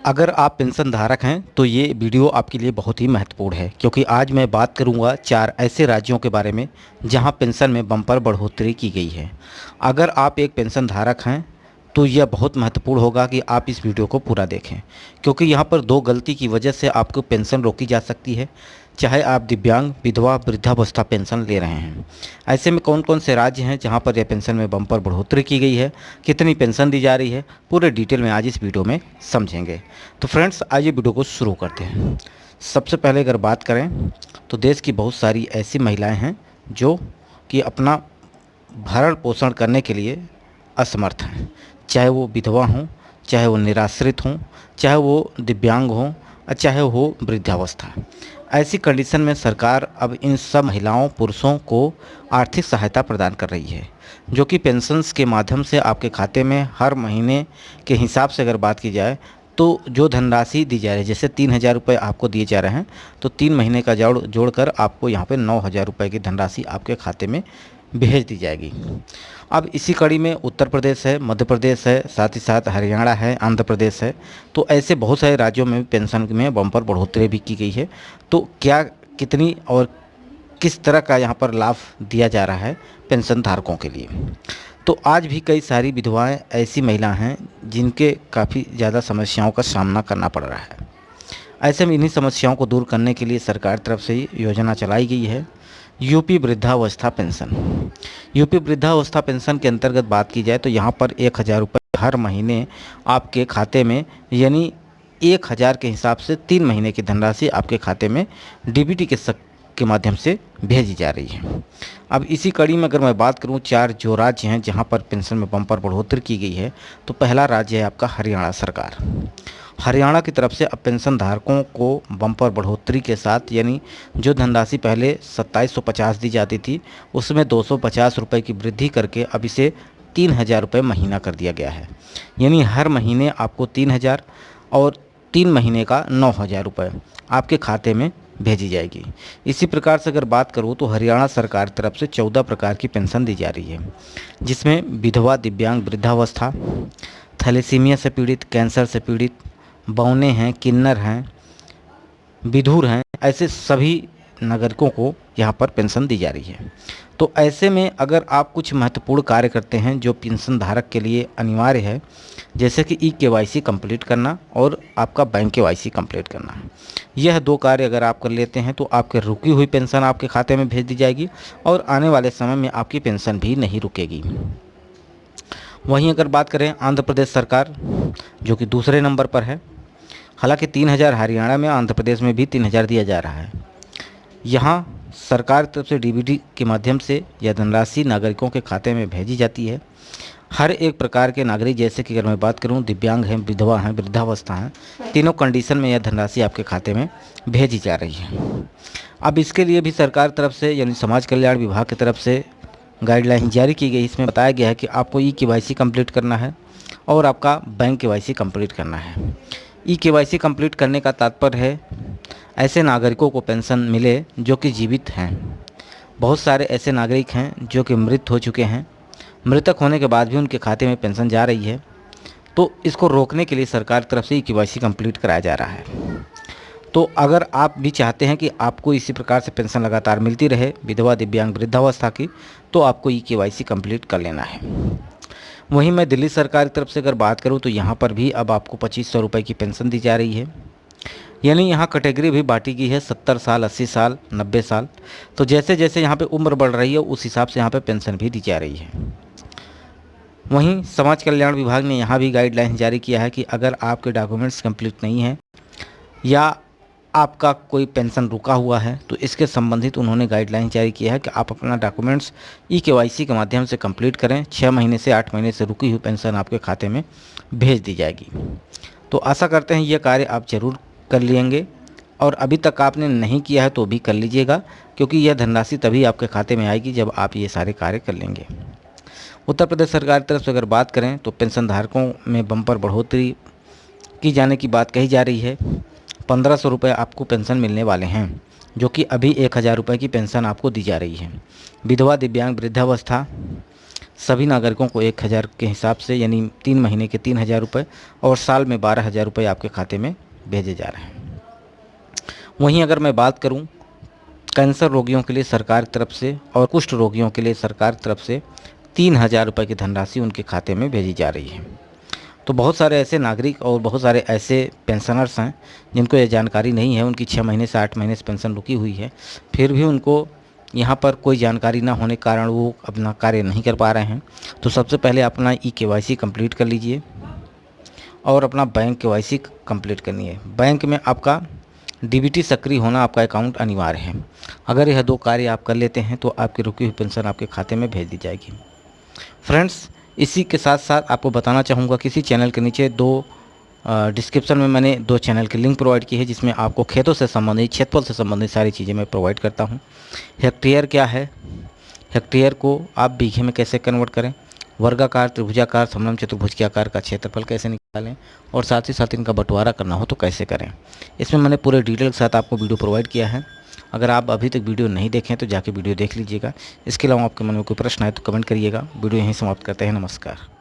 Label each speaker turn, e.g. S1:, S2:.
S1: अगर आप पेंशन धारक हैं तो ये वीडियो आपके लिए बहुत ही महत्वपूर्ण है, क्योंकि आज मैं बात करूंगा 4 ऐसे राज्यों के बारे में जहां पेंशन में बम्पर बढ़ोतरी की गई है। अगर आप एक पेंशन धारक हैं तो यह बहुत महत्वपूर्ण होगा कि आप इस वीडियो को पूरा देखें, क्योंकि यहाँ पर 2 गलती की वजह से आपको पेंशन रोकी जा सकती है, चाहे आप दिव्यांग, विधवा, वृद्धावस्था पेंशन ले रहे हैं। ऐसे में कौन कौन से राज्य हैं जहां पर यह पेंशन में बम्पर बढ़ोतरी की गई है, कितनी पेंशन दी जा रही है, पूरे डिटेल में आज इस वीडियो में समझेंगे। तो फ्रेंड्स, आइए वीडियो को शुरू करते हैं। सबसे पहले अगर बात करें तो देश की बहुत सारी ऐसी महिलाएं हैं जो कि अपना भरण पोषण करने के लिए असमर्थ हैं, चाहे वो विधवा हों, चाहे वो निराश्रित हों, चाहे वो दिव्यांग हों, चाहे वो वृद्धावस्था। ऐसी कंडीशन में सरकार अब इन सब महिलाओं, पुरुषों को आर्थिक सहायता प्रदान कर रही है, जो कि पेंशन्स के माध्यम से आपके खाते में हर महीने के हिसाब से अगर बात की जाए तो जो धनराशि दी जा रही है, जैसे 3,000 रुपये आपको दिए जा रहे हैं, तो 3 महीने का जोड़कर आपको यहाँ पे 9,000 रुपये की धनराशि आपके खाते में भेज दी जाएगी। अब इसी कड़ी में उत्तर प्रदेश है, मध्य प्रदेश है, साथ ही साथ हरियाणा है, आंध्र प्रदेश है। तो ऐसे बहुत सारे राज्यों में पेंशन में बम्पर बढ़ोतरी भी की गई है। तो क्या, कितनी और किस तरह का यहाँ पर लाभ दिया जा रहा है पेंशन धारकों के लिए। तो आज भी कई सारी विधवाएं ऐसी महिला हैं जिनके काफ़ी ज़्यादा समस्याओं का सामना करना पड़ रहा है। ऐसे में इन्हीं समस्याओं को दूर करने के लिए सरकार तरफ से ही योजना चलाई गई है, यूपी वृद्धावस्था पेंशन। यूपी वृद्धावस्था पेंशन के अंतर्गत बात की जाए तो यहाँ पर 1,000 रुपये हर महीने आपके खाते में, यानी 1,000 के हिसाब से 3 महीने की धनराशि आपके खाते में डीबीटी के माध्यम से भेजी जा रही है। अब इसी कड़ी में अगर मैं बात करूं 4 जो राज्य हैं जहां पर पेंशन में बम्पर बढ़ोतरी की गई है, तो पहला राज्य है आपका हरियाणा सरकार। हरियाणा की तरफ से अब पेंशन धारकों को बम्पर बढ़ोतरी के साथ, यानी जो धनराशि पहले 2750 दी जाती थी उसमें 250 रुपये की वृद्धि करके अब इसे 3,000 रुपये महीना कर दिया गया है। यानी हर महीने आपको 3,000 और 3 महीने का 9,000 रुपये आपके खाते में भेजी जाएगी। इसी प्रकार से अगर बात करूँ तो हरियाणा सरकार तरफ से 14 प्रकार की पेंशन दी जा रही है, जिसमें विधवा, दिव्यांग, वृद्धावस्था, थैलेसीमिया से पीड़ित, कैंसर से पीड़ित, बौने हैं, किन्नर हैं, विधुर हैं, ऐसे सभी नागरिकों को यहाँ पर पेंशन दी जा रही है। तो ऐसे में अगर आप कुछ महत्वपूर्ण कार्य करते हैं जो पेंशन धारक के लिए अनिवार्य है, जैसे कि ई-केवाईसी कंप्लीट करना और आपका बैंक केवाईसी कंप्लीट करना, यह 2 कार्य अगर आप कर लेते हैं तो आपके रुकी हुई पेंशन आपके खाते में भेज दी जाएगी और आने वाले समय में आपकी पेंशन भी नहीं रुकेगी। वहीं अगर बात करें आंध्र प्रदेश सरकार, जो कि दूसरे नंबर पर है, हालांकि 3,000 हरियाणा में, आंध्र प्रदेश में भी 3,000 दिया जा रहा है। यहाँ सरकार की तरफ से डीबीटी के माध्यम से यह धनराशि नागरिकों के खाते में भेजी जाती है। हर एक प्रकार के नागरिक, जैसे कि अगर मैं बात करूं दिव्यांग हैं, विधवा हैं, वृद्धावस्था हैं, तीनों कंडीशन में यह धनराशि आपके खाते में भेजी जा रही है। अब इसके लिए भी सरकार तरफ से, यानी समाज कल्याण विभाग की तरफ से गाइडलाइन जारी की गई। इसमें बताया गया है कि आपको ई-केवाईसी कंप्लीट करना है और आपका बैंक केवाईसी कंप्लीट करना है। ई-केवाईसी कंप्लीट करने का तात्पर्य है ऐसे नागरिकों को पेंशन मिले जो कि जीवित हैं। बहुत सारे ऐसे नागरिक हैं जो कि मृत हो चुके हैं, मृतक होने के बाद भी उनके खाते में पेंशन जा रही है। तो इसको रोकने के लिए सरकार की तरफ से ई-केवाईसी कंप्लीट कराया जा रहा है। तो अगर आप भी चाहते हैं कि आपको इसी प्रकार से पेंशन लगातार मिलती रहे, विधवा, दिव्यांग, वृद्धावस्था की, तो आपको ई-केवाईसी कंप्लीट कर लेना है। वहीं मैं दिल्ली सरकार की तरफ से अगर बात करूं तो यहाँ पर भी अब आपको 2,500 रुपये की पेंशन दी जा रही है। यानी यहाँ कैटेगरी भी बांटी गई है, 70 साल, 80 साल, 90 साल। तो जैसे जैसे यहाँ पे उम्र बढ़ रही है उस हिसाब से यहाँ पे पेंशन भी दी जा रही है। वहीं समाज कल्याण विभाग ने यहाँ भी गाइडलाइन जारी किया है कि अगर आपके डॉक्यूमेंट्स कंप्लीट नहीं हैं या आपका कोई पेंशन रुका हुआ है तो इसके संबंधित उन्होंने गाइडलाइन जारी किया है कि आप अपना डॉक्यूमेंट्स ई-केवाईसी के माध्यम से कंप्लीट करें। 6 महीने से 8 महीने से रुकी हुई पेंशन आपके खाते में भेज दी जाएगी। तो आशा करते हैं ये कार्य आप ज़रूर कर लेंगे, और अभी तक आपने नहीं किया है तो भी कर लीजिएगा, क्योंकि यह धनराशि तभी आपके खाते में आएगी जब आप ये सारे कार्य कर लेंगे। उत्तर प्रदेश सरकार की तरफ से अगर बात करें तो पेंशन धारकों में बम्पर बढ़ोतरी की जाने की बात कही जा रही है। 1,500 रुपये आपको पेंशन मिलने वाले हैं, जो कि अभी 1,000 रुपये की पेंशन आपको दी जा रही है। विधवा, दिव्यांग, वृद्धावस्था सभी नागरिकों को 1000 के हिसाब से, यानी 3 महीने के 3000 रुपये और साल में 12,000 रुपये आपके खाते में भेजे जा रहे हैं। वहीं अगर मैं बात करूं कैंसर रोगियों के लिए सरकार की तरफ से और कुष्ठ रोगियों के लिए सरकार की तरफ से 3,000 रुपये की धनराशि उनके खाते में भेजी जा रही है। तो बहुत सारे ऐसे नागरिक और बहुत सारे ऐसे पेंशनर्स हैं जिनको ये जानकारी नहीं है, उनकी 6 महीने से 8 महीने से पेंशन रुकी हुई है, फिर भी उनको यहाँ पर कोई जानकारी ना होने के कारण वो अपना कार्य नहीं कर पा रहे हैं। तो सबसे पहले अपना KYC कंप्लीट कर लीजिए और अपना बैंक KYC कंप्लीट करनी है। बैंक में आपका DBT सक्रिय होना, आपका अकाउंट अनिवार्य है। अगर यह 2 कार्य आप कर लेते हैं तो आपकी रुकी हुई पेंशन आपके खाते में भेज दी जाएगी। फ्रेंड्स, इसी के साथ साथ आपको बताना चाहूँगा कि इसी चैनल के नीचे डिस्क्रिप्शन में मैंने 2 चैनल की लिंक प्रोवाइड की है, जिसमें आपको खेतों से संबंधित, क्षेत्रफल से संबंधित सारी चीज़ें मैं प्रोवाइड करता हूँ। हेक्टेयर क्या है, हेक्टेयर को आप बीघे में कैसे कन्वर्ट करें, वर्गाकार, त्रिभुजाकार, समलंब चतुर्भुज के आकार का क्षेत्रफल कैसे निकालें और साथ ही साथ इनका बंटवारा करना हो तो कैसे करें, इसमें मैंने पूरे डिटेल के साथ आपको वीडियो प्रोवाइड किया है। अगर आप अभी तक वीडियो नहीं देखें तो जाके वीडियो देख लीजिएगा। इसके अलावा आपके मन में कोई प्रश्न आए तो कमेंट करिएगा। वीडियो यहीं समाप्त करते हैं। नमस्कार।